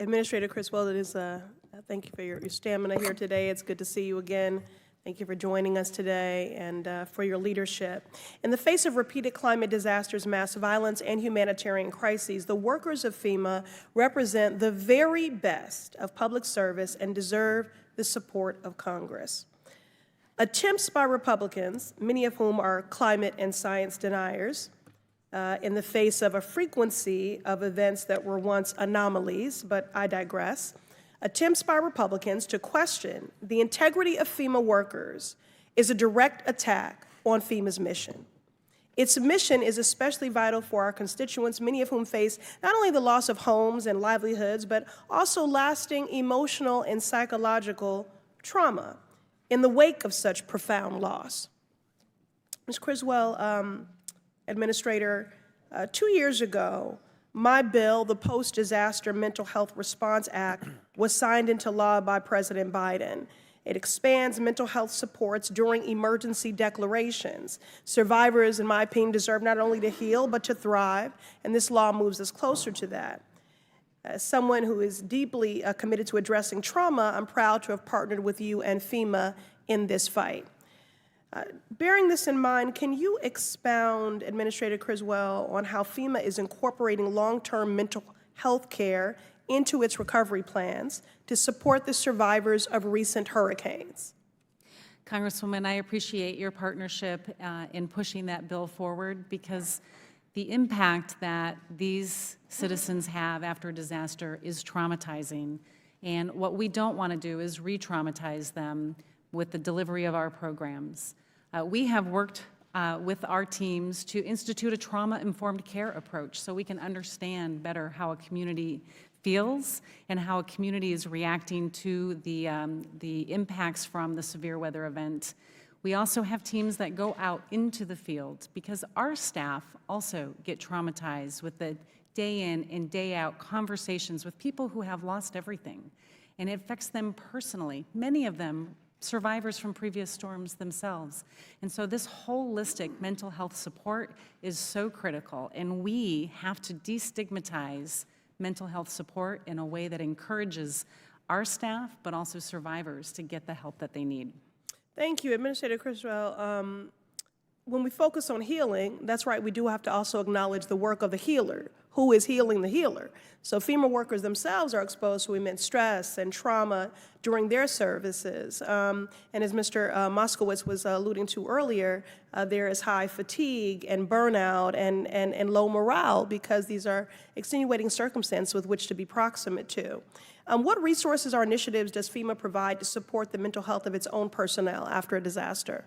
Administrator Criswell, thank you for your stamina here today. It's good to see you again. Thank you for joining us today and for your leadership. In the face of repeated climate disasters, mass violence, and humanitarian crises, the workers of FEMA represent the very best of public service and deserve the support of Congress. Attempts by Republicans, many of whom are climate and science deniers, in the face of a frequency of events that were once anomalies, but I digress, attempts by Republicans to question the integrity of FEMA workers is a direct attack on FEMA's mission. Its mission is especially vital for our constituents, many of whom face not only the loss of homes and livelihoods, but also lasting emotional and psychological trauma in the wake of such profound loss. Ms. Criswell, Administrator, 2 years ago, my bill, the Post-Disaster Mental Health Response Act, was signed into law by President Biden. It expands mental health supports during emergency declarations. Survivors, in my opinion, deserve not only to heal, but to thrive, and this law moves us closer to that. As someone who is deeply committed to addressing trauma, I'm proud to have partnered with you and FEMA in this fight. Bearing this in mind, can you expound, Administrator Criswell, on how FEMA is incorporating long-term mental health care into its recovery plans to support the survivors of recent hurricanes? Congresswoman, I appreciate your partnership in pushing that bill forward, because the impact that these citizens have after a disaster is traumatizing. And what we don't want to do is re-traumatize them with the delivery of our programs. We have worked with our teams to institute a trauma-informed care approach so we can understand better how a community feels and how a community is reacting to the impacts from the severe weather event. We also have teams that go out into the field, because our staff also get traumatized with the day in and day out conversations with people who have lost everything, and it affects them personally. Many of them survivors from previous storms themselves. And so this holistic mental health support is so critical, and we have to destigmatize mental health support in a way that encourages our staff, but also survivors, to get the help that they need. Thank you, Administrator Criswell. When we focus on healing, that's right, we do have to also acknowledge the work of the healer. Who is healing the healer? So FEMA workers themselves are exposed to immense stress and trauma during their services. And as Mr. Moskowitz was alluding to earlier, there is high fatigue and burnout and low morale, because these are extenuating circumstances with which to be proximate to. What resources or initiatives does FEMA provide to support the mental health of its own personnel after a disaster?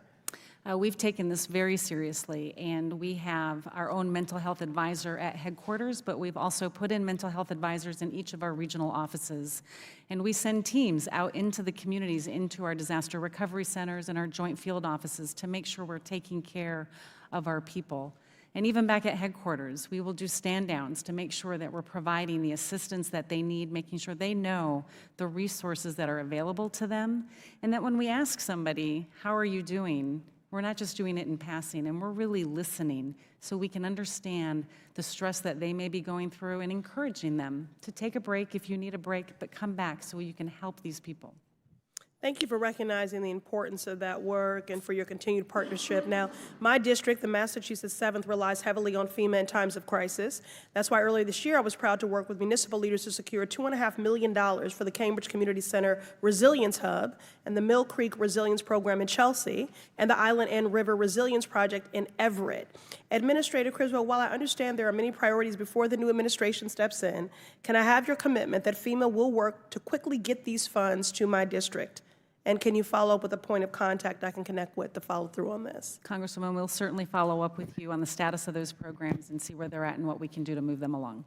We've taken this very seriously, and we have our own mental health advisor at headquarters, but we've also put in mental health advisors in each of our regional offices. And we send teams out into the communities, into our disaster recovery centers and our joint field offices, to make sure we're taking care of our people. And even back at headquarters, we will do stand-downs to make sure that we're providing the assistance that they need, making sure they know the resources that are available to them, and that when we ask somebody, how are you doing, we're not just doing it in passing, and we're really listening so we can understand the stress that they may be going through, and encouraging them to take a break if you need a break, but come back so you can help these people. Thank you for recognizing the importance of that work and for your continued partnership. Now, my district, the Massachusetts 7th, relies heavily on FEMA in times of crisis. That's why earlier this year I was proud to work with municipal leaders to secure $2.5 million for the Cambridge Community Center Resilience Hub and the Mill Creek Resilience Program in Chelsea and the Island and River Resilience Project in Everett. Administrator Criswell, while I understand there are many priorities before the new administration steps in, can I have your commitment that FEMA will work to quickly get these funds to my district? And can you follow up with a point of contact I can connect with to follow through on this? Congresswoman, we'll certainly follow up with you on the status of those programs and see where they're at and what we can do to move them along.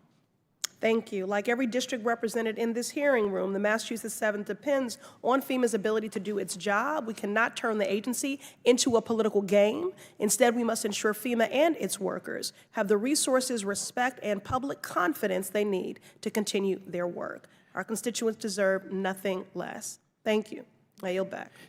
Thank you. Like every district represented in this hearing room, the Massachusetts 7th depends on FEMA's ability to do its job. We cannot turn the agency into a political game. Instead, we must ensure FEMA and its workers have the resources, respect, and public confidence they need to continue their work. Our constituents deserve nothing less. Thank you. I yield back.